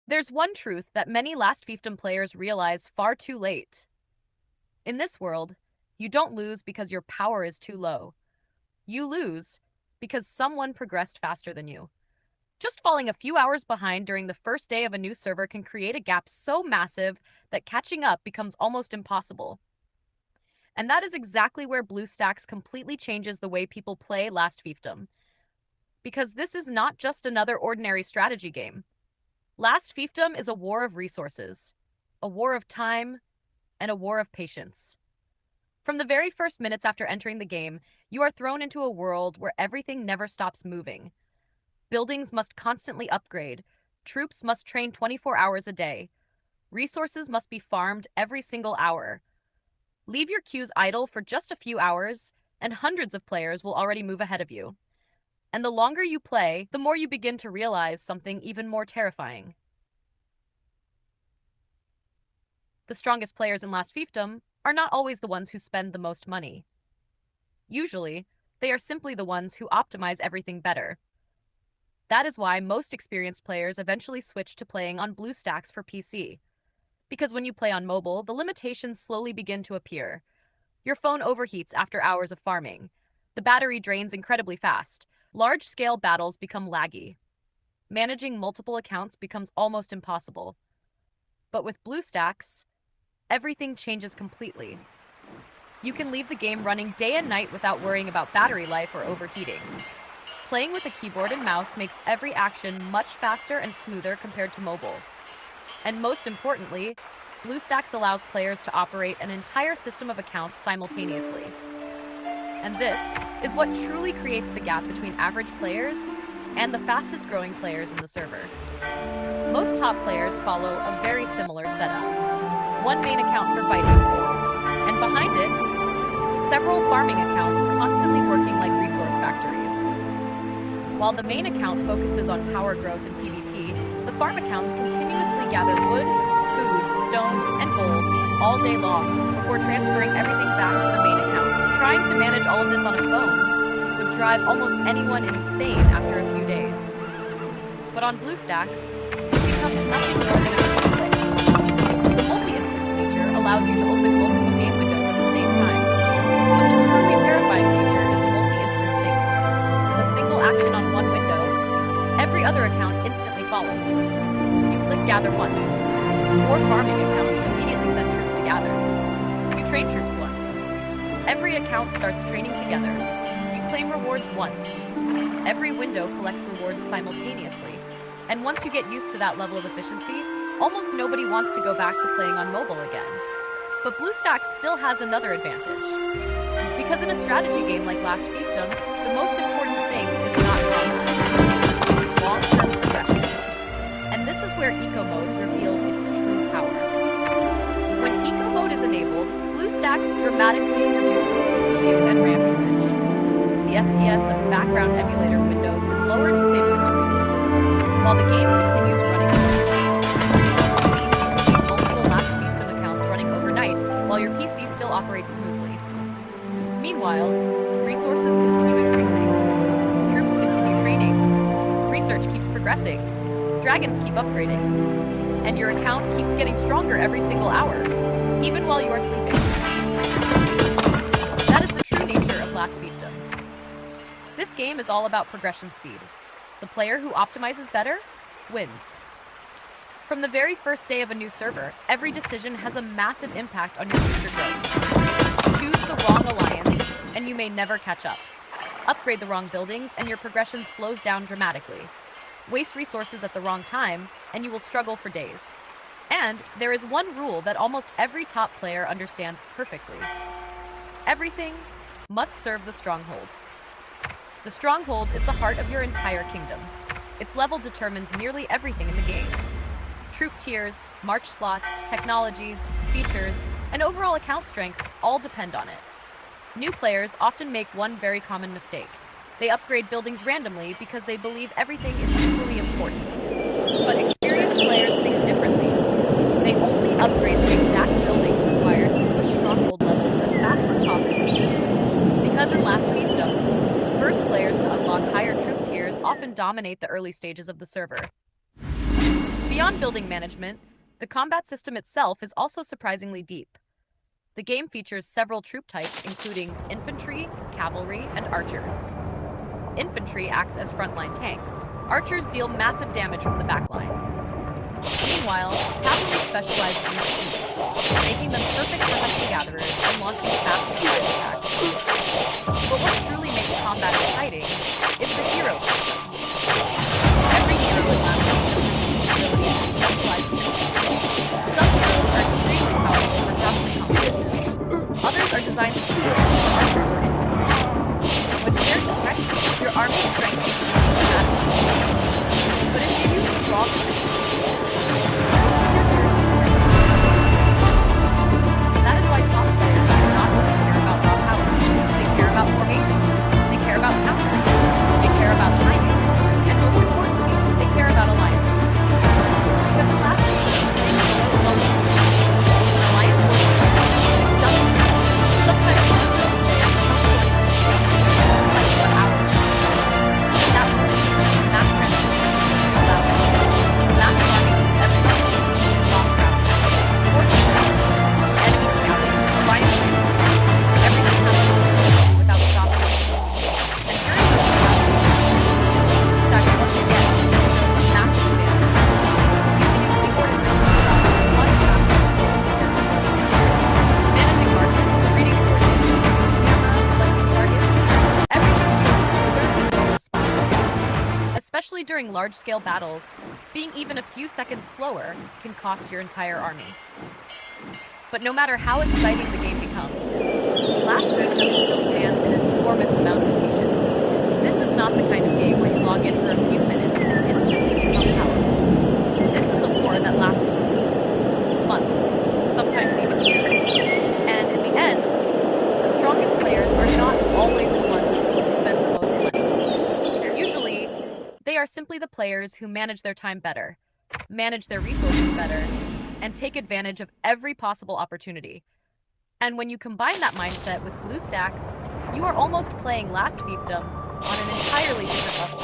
There's one truth that many Last Fiefdom players realize far too late. In this world, you don't lose because your power is too low. You lose because someone progressed faster than you. Just falling a few hours behind during the first day of a new server can create a gap so massive that catching up becomes almost impossible. And that is exactly where BlueStacks completely changes the way people play Last Fiefdom. Because this is not just another ordinary strategy game. Last Fiefdom is a war of resources, a war of time, and a war of patience. From the very first minutes after entering the game, you are thrown into a world where everything never stops moving. Buildings must constantly upgrade, troops must train 24 hours a day, resources must be farmed every single hour. Leave your queues idle for just a few hours, and hundreds of players will already move ahead of you. And the longer you play, the more you begin to realize something even more terrifying. The strongest players in Last Fiefdom are not always the ones who spend the most money. Usually, they are simply the ones who optimize everything better. That is why most experienced players eventually switch to playing on BlueStacks for PC. Because when you play on mobile, the limitations slowly begin to appear. Your phone overheats after hours of farming. The battery drains incredibly fast. Large-scale battles become laggy. Managing multiple accounts becomes almost impossible. But with BlueStacks, everything changes completely. You can leave the game running day and night without worrying about battery life or overheating. Playing with a keyboard and mouse makes every action much faster and smoother compared to mobile. And most importantly, BlueStacks allows players to operate an entire system of accounts simultaneously. And this is what truly creates the gap between average players and the fastest growing players in the server. Most top players follow a very similar setup. One main account for fighting, and behind it, several farming accounts constantly working like resource factories. While the main account focuses on power growth and PvP, the farm accounts continuously gather wood, food, stone, and gold all day long before transferring everything back to the main account. Trying to manage all of this on a phone would drive almost anyone insane after a few days. But on BlueStacks, it becomes nothing more than a few clicks. The multi-instance feature allows you to open multiple game windows at the same time. But the truly terrifying feature is multi-instant sync. With a single action on one window, every other account instantly follows. You click gather once. 4 farming accounts immediately send troops to gather. You train troops once. Every account starts training together. You claim rewards once. Every window collects rewards simultaneously. And once you get used to that level of efficiency, almost nobody wants to go back to playing on mobile again. But BlueStacks still has another advantage. Because in a strategy game like Last Fiefdom, the most important thing is not combat. It's long-term progression. And this is where Eco Mode reveals its true power. When Eco Mode is enabled, BlueStacks dramatically reduces CPU and RAM usage. The FPS of background emulator windows is lowered to save system resources, while the game continues running overnight. This means you can leave multiple Last Fiefdom accounts running overnight, while your PC still operates smoothly. Meanwhile, resources continue increasing. Troops continue training. Research keeps progressing. Dragons keep upgrading. And your account keeps getting stronger every single hour, even while you are sleeping. That is the true nature of Last Fiefdom. This game is all about progression speed. The player who optimizes better wins. From the very first day of a new server, every decision has a massive impact on your future growth. Choose the wrong alliance, and you may never catch up. Upgrade the wrong buildings, and your progression slows down dramatically. Waste resources at the wrong time, and you will struggle for days. And there is one rule that almost every top player understands perfectly. Everything must serve the stronghold. The stronghold is the heart of your entire kingdom. Its level determines nearly everything in the game. Troop tiers, march slots, technologies, features, and overall account strength all depend on it. New players often make one very common mistake. They upgrade buildings randomly because they believe everything is equally important. But experienced players think differently. They only upgrade the exact buildings required to push stronghold levels as fast as possible. Because in Last Fiefdom, the first players to unlock higher troop tiers often dominate the early stages of the server. Beyond building management, the combat system itself is also surprisingly deep. The game features several troop types, including infantry, cavalry, and archers. Infantry acts as frontline tanks. Archers deal massive damage from the backline. Meanwhile, cavalry specializes in speed, making them perfect for hunting-gatherers and launching fast surprise attacks. But what truly makes combat exciting is the hero system. Every hero in Last Fiefdom has abilities and specialized abilities. Some heroes are extremely powerful for cavalry competitions. Others are designed specifically for archers or infantry. When paired correctly, your army's strength increases dramatically. But if you use the wrong that is why top players do not only care about raw power, they care about formations, they care about counters, they care about timing, and most importantly, they care about alliances. Because in Last Fiefdom, being solo is almost suicide. An alliance works together, doesn't miss. Sometimes one of those players come going to sink, fight for hours non-stop. At that moment, map transformations feel loud. Massive armies move everywhere. Boss routes, fortress towers, enemy scouting, alliance reinforcements, everything happens continuously without stopping. And during those chaotic moments, BlueStacks once again shows a massive advantage. Using a keyboard and mouse allows you much faster control compared to mobile. Managing marches, reading coordinates, moving camera, selecting targets, everything feels smoother and more responsive. Especially during large-scale battles, being even a few seconds slower can cost your entire army. But no matter how exciting the game becomes, Last Fiefdom still demands an enormous amount of patience. This is not the kind of game where you log in for a few minutes and instantly become powerful. This is a war that lasts for weeks, months, sometimes even years. And in the end, the strongest players are not always the ones who spend the most money. Usually, they are simply the players who manage their time better, manage their resources better, and take advantage of every possible opportunity. And when you combine that mindset with BlueStacks, you are almost playing Last Fiefdom on an entirely different level.